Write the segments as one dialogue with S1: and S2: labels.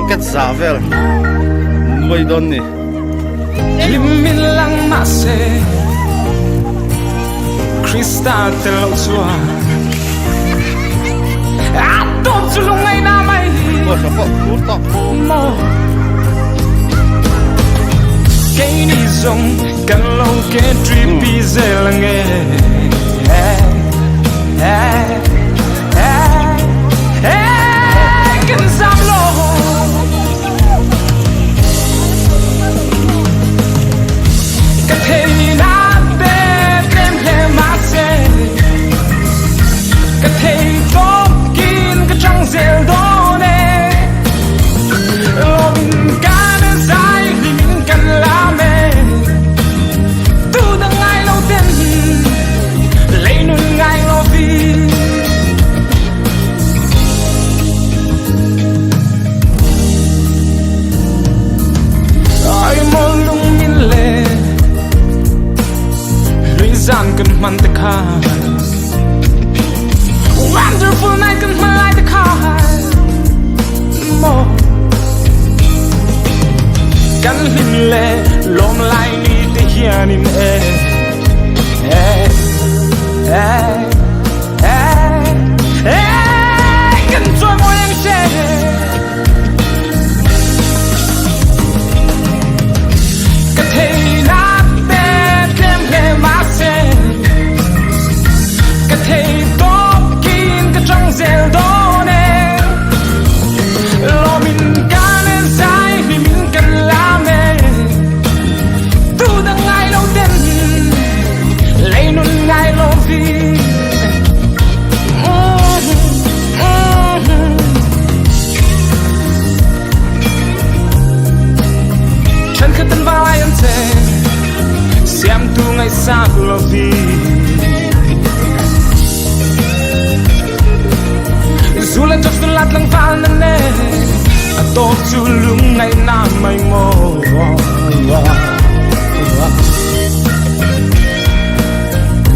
S1: ket zavel nuôi don ni
S2: limin lang ma se Krista te lo chua a to chulung ai na mai
S1: ko so ko to
S2: mo cái ni zong kan lo ke trip pi zelang kan sam lo ka thei na be kem le ma se ka thei to kin ka chang zel do ne lo min kan sai li min kan la me tu da ngai lo ten lấy nun ngai lo vi ai mo lung min le lui zan kan man ta kha wonderful night kan man lai ta kha mo kan hin le lom lai ni te hian in kan choi mo yang che ka thei na be kem le ma se ka thei to kin ka chang zel do ne lo min kan sai li min kan la me tu da ngai lo den lấy nun ngai lo vi chân khát tân vai anh thế xem tu ngày xa lo vi dù là cho xuân lát lăng pha nè nè tô chu lung ngày nam mây mồ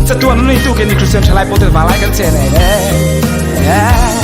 S2: จะตัวนั้นนี่ตู้เกนี่คริสเตียนชายไลฟ์โปรเตอร์วาไลกันเจนเน่